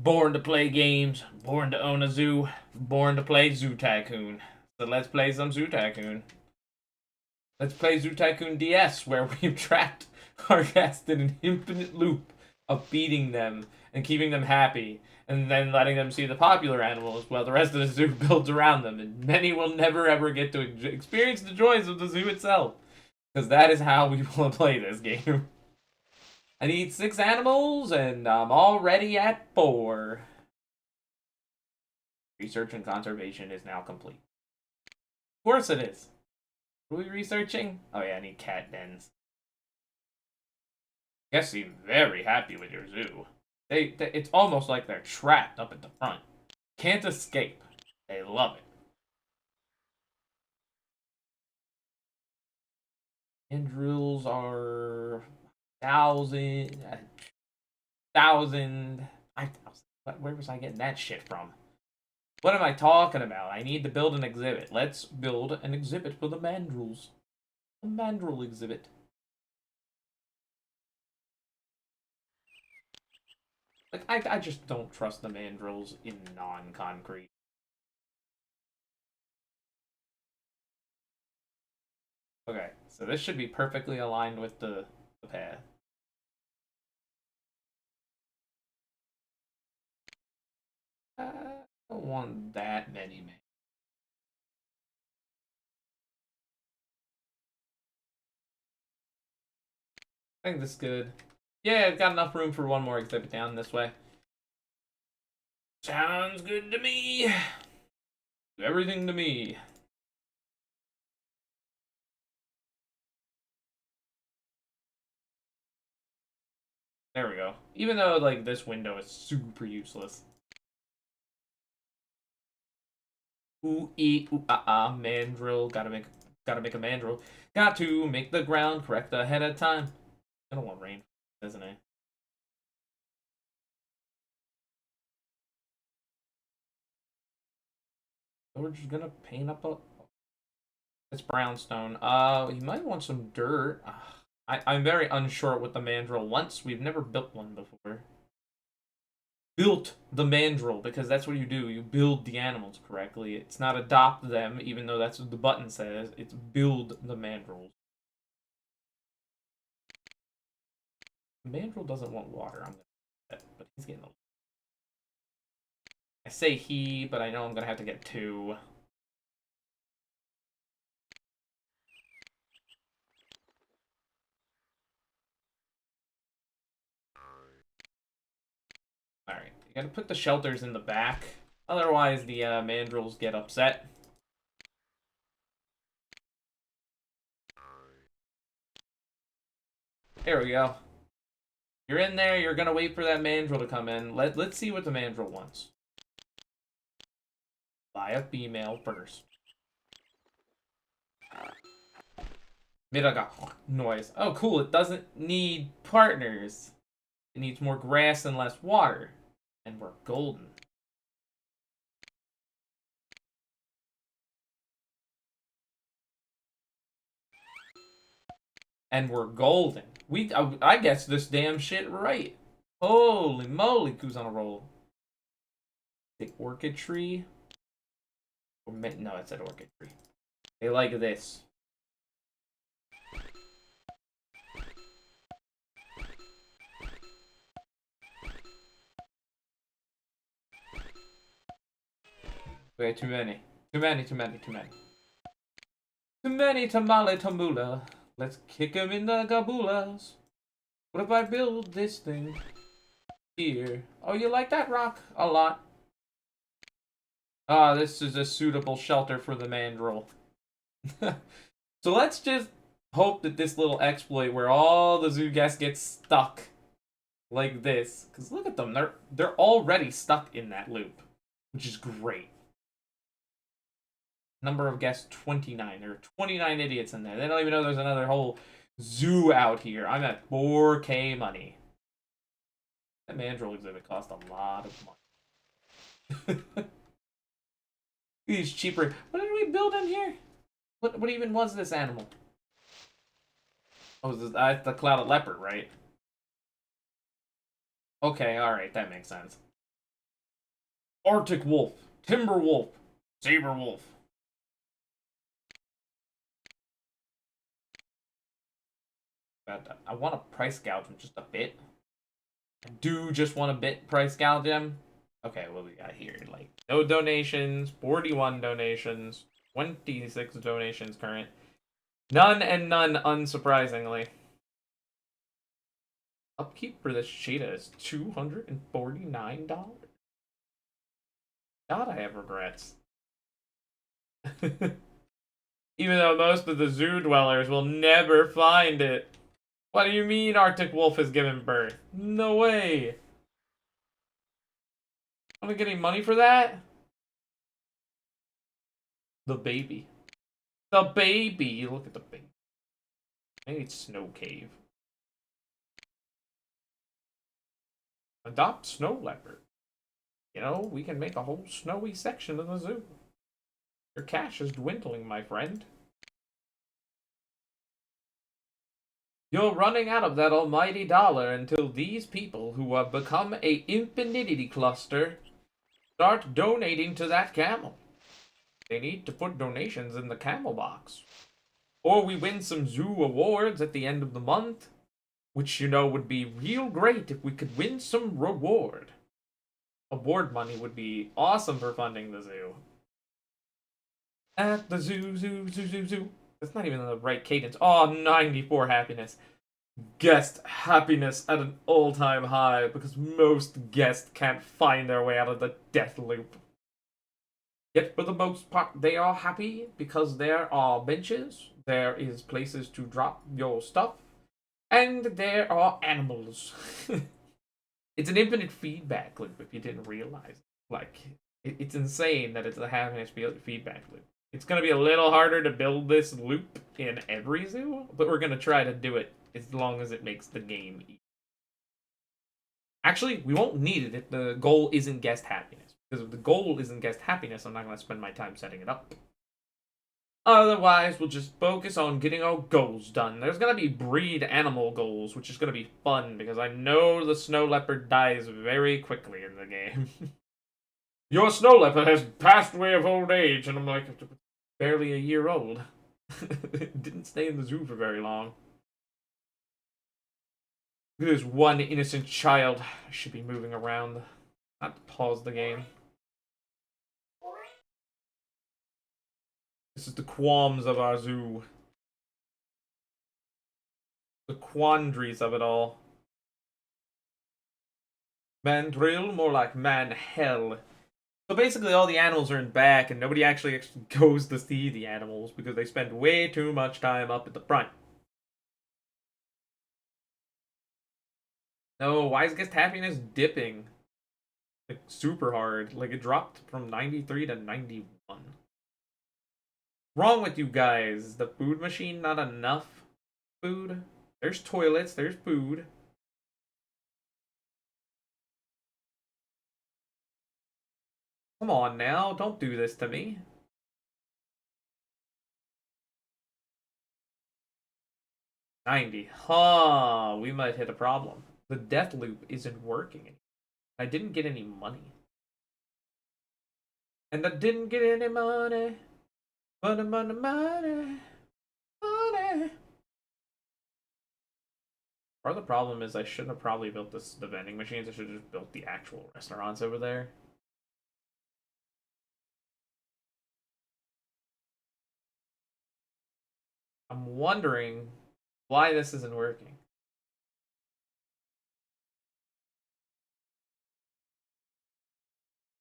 Born to play games, born to own a zoo, born to play Zoo Tycoon. So let's play some Zoo Tycoon. Let's play Zoo Tycoon DS, where we've trapped our guests in an infinite loop of feeding them and keeping them happy, and then letting them see the popular animals while the rest of the zoo builds around them, and many will never ever get to experience the joys of the zoo itself. Because that is how we will play this game. I need 6 animals, and I'm already at 4. Research and conservation is now complete. Of course it is. What are we researching? Oh yeah, I need cat dens. Guess seem very happy with your zoo. It's almost like they're trapped up at the front. Can't escape. They love it. Mandrills are 1,000, 5,000. Where was I getting that shit from? What am I talking about? I need to build an exhibit. Let's build an exhibit for the mandrills. A mandrill exhibit. Like, I just don't trust the mandrills in non-concrete. Okay, so this should be perfectly aligned with the path. I don't want that many, man. I think this is good. Yeah, I've got enough room for one more exhibit down this way. Sounds good to me. Everything to me. There we go. Even though, like, this window is super useless. Ooh, ooh, mandrill. Gotta make a mandrill. Got to make the ground correct ahead of time. I don't want rain, isn't it? So we're just gonna paint up a. It's brownstone. You might want some dirt. I'm very unsure what the mandrill wants. We've never built one before. Built the mandrill because that's what you do. You build the animals correctly. It's not adopt them, even though that's what the button says. It's build the mandrills. The mandrill doesn't want water. I'm gonna, but he's getting. I say he, but I know I'm gonna have to get 2. Alright, you gotta put the shelters in the back. Otherwise, the mandrills get upset. There we go. You're in there, you're gonna wait for that mandrill to come in. Let's see what the mandrill wants. Buy a female first. Made like a noise. Oh, cool, it doesn't need partners. It needs more grass and less water. And we're golden. And we're golden. I guess this damn shit right. Holy moly, who's on a roll? The orchid tree? No, it's an orchid tree. They like this. Okay, too many. Too many, too many, too many. Too many tamale tambula. Let's kick him in the gabulas. What if I build this thing here? Oh, you like that rock? A lot. Ah, this is a suitable shelter for the mandrill. So let's just hope that this little exploit where all the zoo guests get stuck like this. Because look at them. They're already stuck in that loop. Which is great. Number of guests 29. There are 29 idiots in there. They don't even know there's another whole zoo out here. I'm at 4K money. That mandrill exhibit cost a lot of money. These cheaper. What did we build in here? What even was this animal? Oh, that's the clouded leopard, right? Okay, alright, that makes sense. Arctic wolf, timber wolf, saber wolf. But I want to price gouge him just a bit. I do just want a bit price gouge him. Okay, what we got here? Like, no donations, 41 donations, 26 donations current. None and none, unsurprisingly. Upkeep for this cheetah is $249. God, I have regrets. Even though most of the zoo dwellers will never find it. What do you mean Arctic Wolf has given birth? No way. Am I getting money for that? The baby. The baby! Look at the baby. I need Snow Cave. Adopt Snow Leopard. You know, we can make a whole snowy section of the zoo. Your cash is dwindling, my friend. You're running out of that almighty dollar until these people who have become a infinity cluster start donating to that camel. They need to put donations in the camel box. Or we win some zoo awards at the end of the month, which, you know, would be real great if we could win some reward. Award money would be awesome for funding the zoo. At the zoo, zoo, zoo, zoo, zoo. That's not even the right cadence. Oh, 94 happiness. Guest happiness at an all-time high because most guests can't find their way out of the death loop. Yet for the most part, they are happy because there are benches, there is places to drop your stuff, and there are animals. It's an infinite feedback loop if you didn't realize it. Like, it's insane that it's a happiness feedback loop. It's going to be a little harder to build this loop in every zoo, but we're going to try to do it as long as it makes the game easy. Actually, we won't need it if the goal isn't guest happiness. Because if the goal isn't guest happiness, I'm not going to spend my time setting it up. Otherwise, we'll just focus on getting our goals done. There's going to be breed animal goals, which is going to be fun, because I know the snow leopard dies very quickly in the game. Your snow leopard has passed away of old age, and I'm like, barely a year old. Didn't stay in the zoo for very long. Look at this one innocent child. I should be moving around. Not to pause the game. This is the qualms of our zoo. The quandaries of it all. Man drill, more like man hell. So basically all the animals are in back and nobody actually goes to see the animals because they spend way too much time up at the front. No, why is guest happiness dipping? Like super hard. Like it dropped from 93 to 91. Wrong with you guys? Is the food machine not enough food? There's toilets, there's food. Come on now, don't do this to me. $90. Huh, we might hit a problem. The death loop isn't working. I didn't get any money. And I didn't get any money. Money, money, money. Money. Part of the problem is I shouldn't have probably built the vending machines. I should have just built the actual restaurants over there. I'm wondering why this isn't working.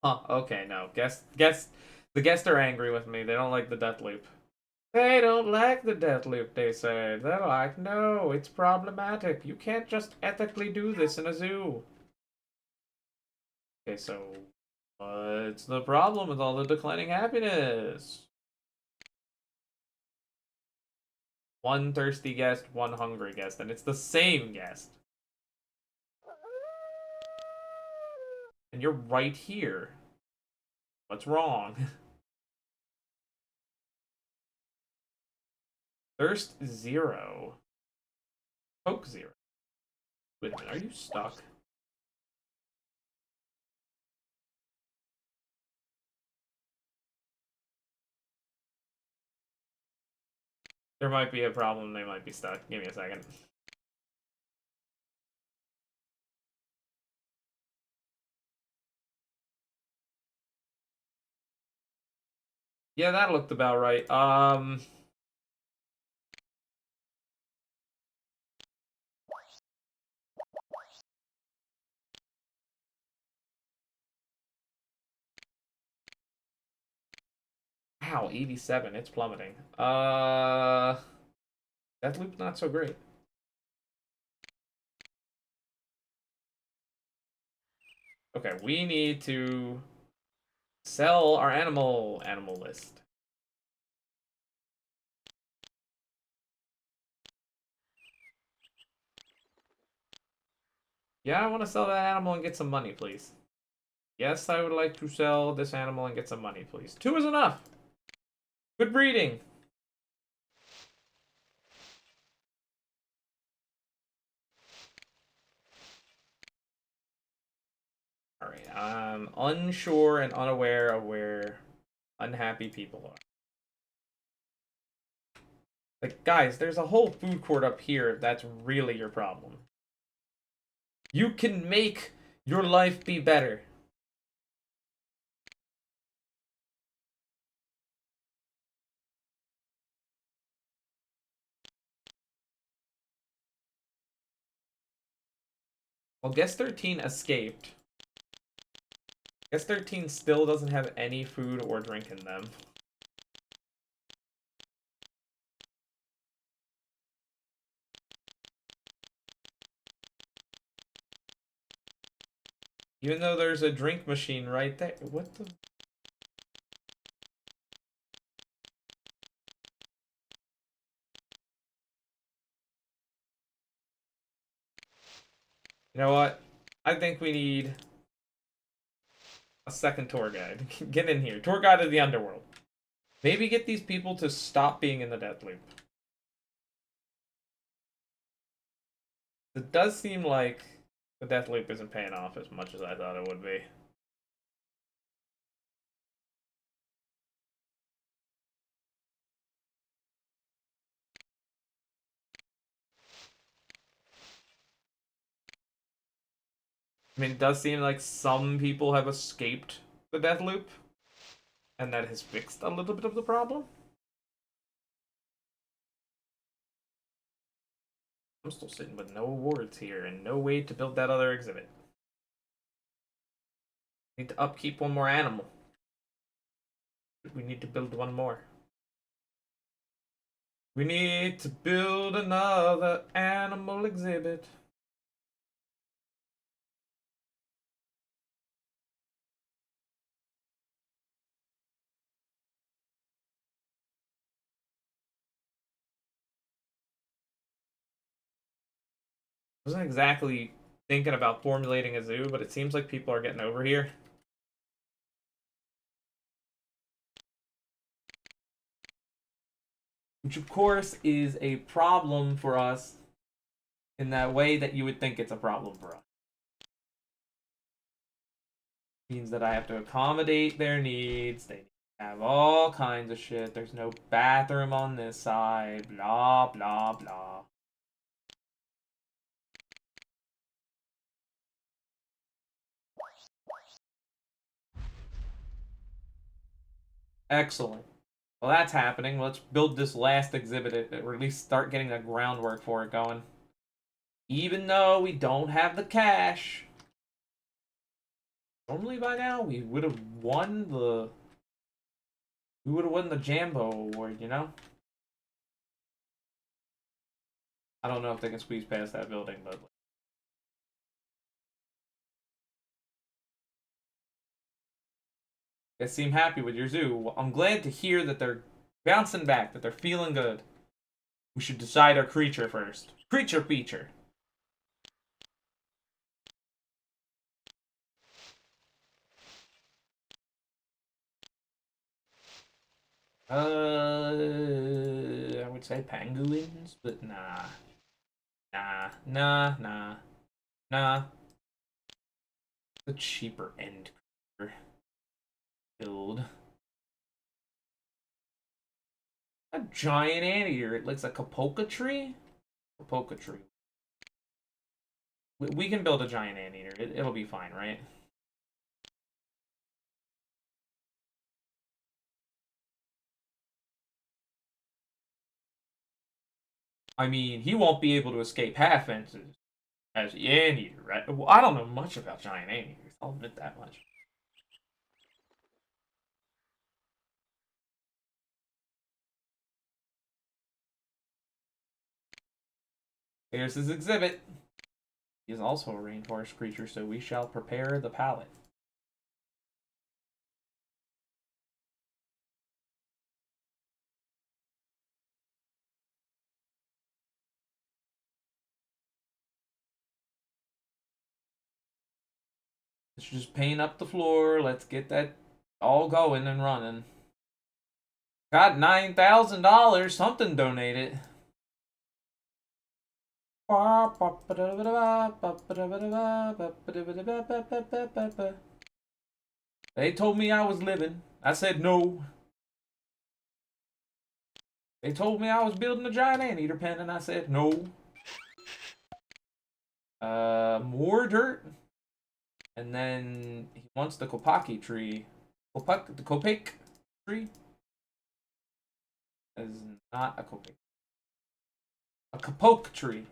Huh, okay, no. The guests are angry with me. They don't like the death loop. They don't like the death loop, they say. They're like, no, it's problematic. You can't just ethically do this in a zoo. Okay, so what's the problem with all the declining happiness? One thirsty guest, one hungry guest, and it's the same guest. And you're right here. What's wrong? Thirst 0. Coke 0. Wait a minute, are you stuck? There might be a problem. They might be stuck. Give me a second. Yeah, that looked about right. Wow, 87. It's plummeting. That loop's not so great. Okay, we need to sell our animal list. Yeah, I want to sell that animal and get some money, please. Yes, I would like to sell this animal and get some money, please. 2 is enough. Good breeding. Alright, I'm unsure and unaware of where unhappy people are. Like, guys, there's a whole food court up here if that's really your problem. You can make your life be better. Well, guess 13 escaped. Guess 13 still doesn't have any food or drink in them. Even though there's a drink machine right there. What the? You know what? I think we need a second tour guide. Get in here. Tour guide of the underworld. Maybe get these people to stop being in the death loop. It does seem like the death loop isn't paying off as much as I thought it would be. I mean, it does seem like some people have escaped the death loop, and that has fixed a little bit of the problem. I'm still sitting with no awards here and no way to build that other exhibit. Need to upkeep one more animal. We need to build one more. We need to build another animal exhibit. I wasn't exactly thinking about formulating a zoo, but it seems like people are getting over here. Which, of course, is a problem for us in that way that you would think it's a problem for us. Means that I have to accommodate their needs. They have all kinds of shit. There's no bathroom on this side. Blah, blah, blah. Excellent. Well, that's happening. Let's build this last exhibit, or at least start getting the groundwork for it going. Even though we don't have the cash. Normally by now we would have won the Jambo award, you know? I don't know if they can squeeze past that building, but they seem happy with your zoo. I'm glad to hear that they're bouncing back, that they're feeling good. We should decide our creature first. Creature feature. I would say penguins, but nah. Nah, nah, nah, nah. The cheaper end creature build. A giant anteater. It looks like a polka tree. A polka tree. We can build a giant anteater. It'll be fine, right? I mean, he won't be able to escape half fences as the anteater, right? Well, I don't know much about giant anteaters. I'll admit that much. Here's his exhibit. He is also a rainforest creature, so we shall prepare the palette. Let's just paint up the floor. Let's get that all going and running. Got $9,000. Something donated. They told me I was living. I said no. They told me I was building a giant anteater pen, and I said no. More dirt. And then he wants the Kopaki tree. The Kopake tree is not a Kopake. A Kapoke tree.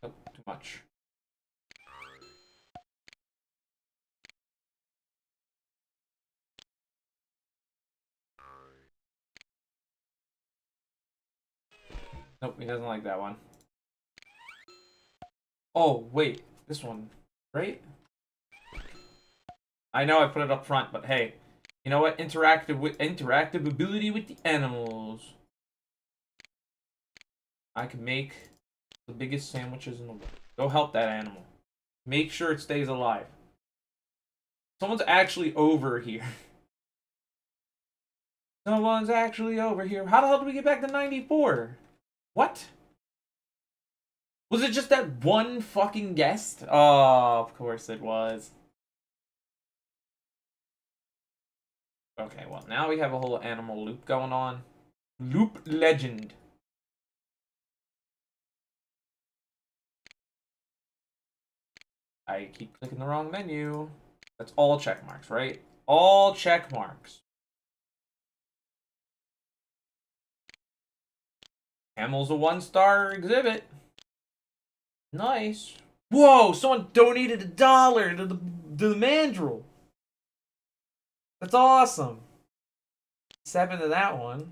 Oh, too much. Nope, he doesn't like that one. Oh, wait. This one, right? I know I put it up front, but hey. You know what? Interactive ability with the animals. I can make the biggest sandwiches in the world. Go help that animal. Make sure it stays alive. Someone's actually over here. Someone's actually over here. How the hell did we get back to 94? What? Was it just that one fucking guest? Oh, of course it was. Okay, well, now we have a whole animal loop going on. Loop legend. I keep clicking the wrong menu. That's all check marks, right? All check marks. Camel's a 1-star exhibit. Nice. Whoa, someone donated $1 to the mandrill. That's awesome. 7 to that one.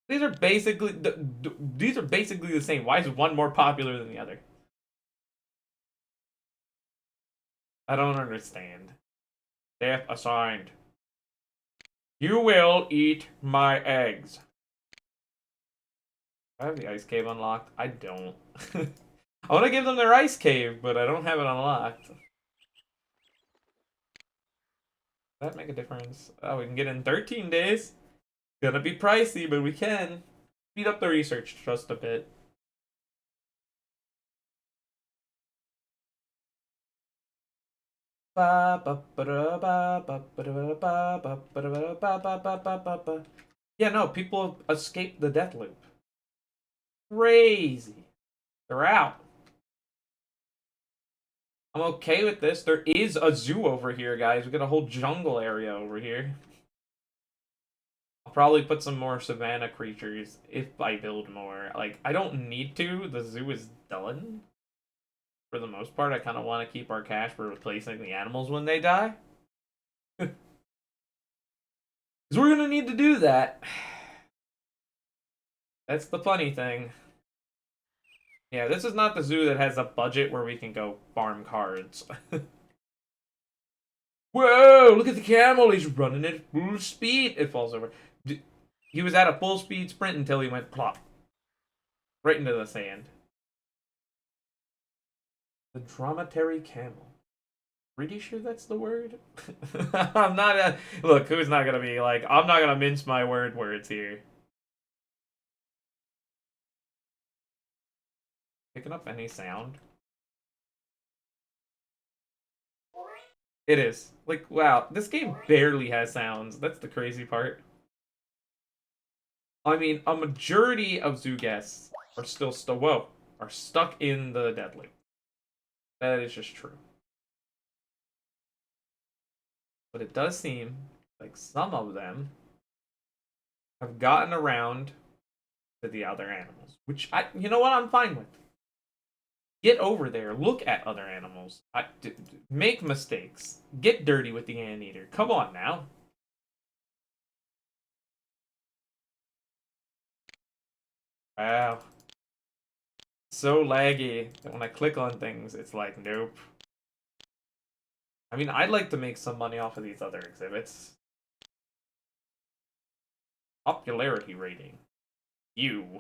These are basically the same. Why is one more popular than the other? I don't understand. Death assigned. You will eat my eggs. I have the ice cave unlocked. I don't. I want to give them their ice cave, but I don't have it unlocked. Does that make a difference? Oh, we can get in 13 days. Gonna be pricey, but we can. Speed up the research just a bit. Yeah, no, people escape the death loop. Crazy. They're out. I'm okay with this. There is a zoo over here, guys. We got a whole jungle area over here. I'll probably put some more savanna creatures if I build more. Like, I don't need to. The zoo is done. For the most part, I kind of want to keep our cash for replacing the animals when they die. Because we're going to need to do that. That's the funny thing. Yeah, this is not the zoo that has a budget where we can go farm cards. Whoa, look at the camel. He's running at full speed. It falls over. He was at a full speed sprint until he went plop. Right into the sand. The dromedary camel. Pretty sure that's the word? I'm not look, who's not gonna be like, I'm not gonna mince my words here. Picking up any sound? It is. Like, wow, this game barely has sounds. That's the crazy part. I mean, a majority of zoo guests are whoa, are stuck in the dead loop. That is just true. But it does seem like some of them have gotten around to the other animals, which you know what, I'm fine with. Get over there, look at other animals, make mistakes, get dirty with the anteater. Come on now. Wow. So laggy that when I click on things, it's like, nope. I mean, I'd like to make some money off of these other exhibits. Popularity rating. You.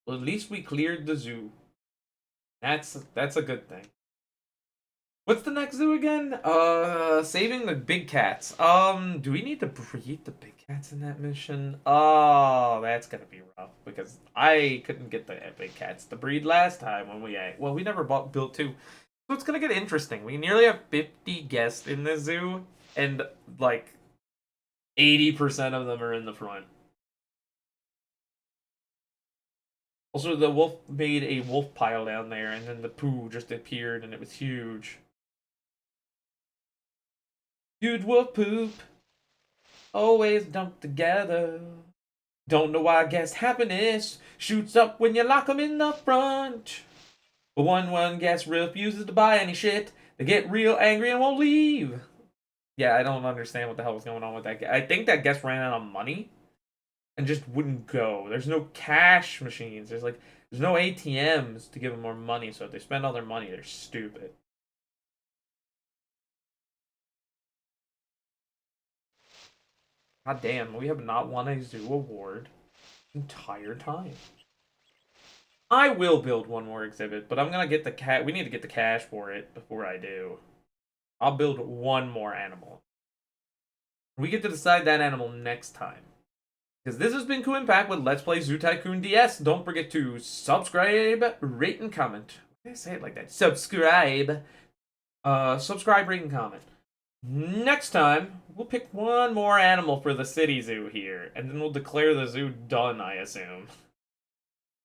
Well, at least we cleared the zoo. That's a good thing. What's the next zoo again? Saving the big cats. Do we need to breed the big cats in that mission? Oh, that's gonna be rough because I couldn't get the big cats to breed last time when we never built two. So it's gonna get interesting. We nearly have 50 guests in the zoo, and like 80% of them are in the front. Also, the wolf made a wolf pile down there, and then the poo just appeared, and it was huge. Huge wolf poop, always dumped together. Don't know why guest happiness shoots up when you lock 'em in the front. But one guest refuses to buy any shit. They get real angry and won't leave. Yeah, I don't understand what the hell was going on with that guest. I think that guest ran out of money and just wouldn't go. There's no cash machines. There's no ATMs to give them more money. So if they spend all their money, they're stupid. God damn, we have not won a zoo award entire time. I will build one more exhibit, but I'm gonna get the cat. We need to get the cash for it before I do. I'll build one more animal. We get to decide that animal next time. Because this has been Kuuimpact with Let's Play Zoo Tycoon DS. Don't forget to subscribe, rate, and comment. Why did I say it like that? Subscribe. Subscribe, rate, and comment. Next time, we'll pick one more animal for the city zoo here, and then we'll declare the zoo done, I assume.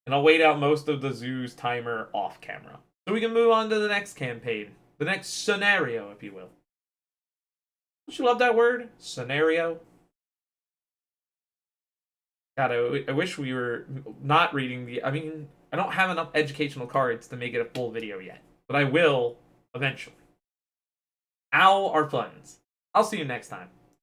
And I'll wait out most of the zoo's timer off camera. So we can move on to the next campaign. The next scenario, if you will. Don't you love that word? Scenario? God, I wish we were not reading the... I mean, I don't have enough educational cards to make it a full video yet. But I will, eventually. Ow, our funds. I'll see you next time.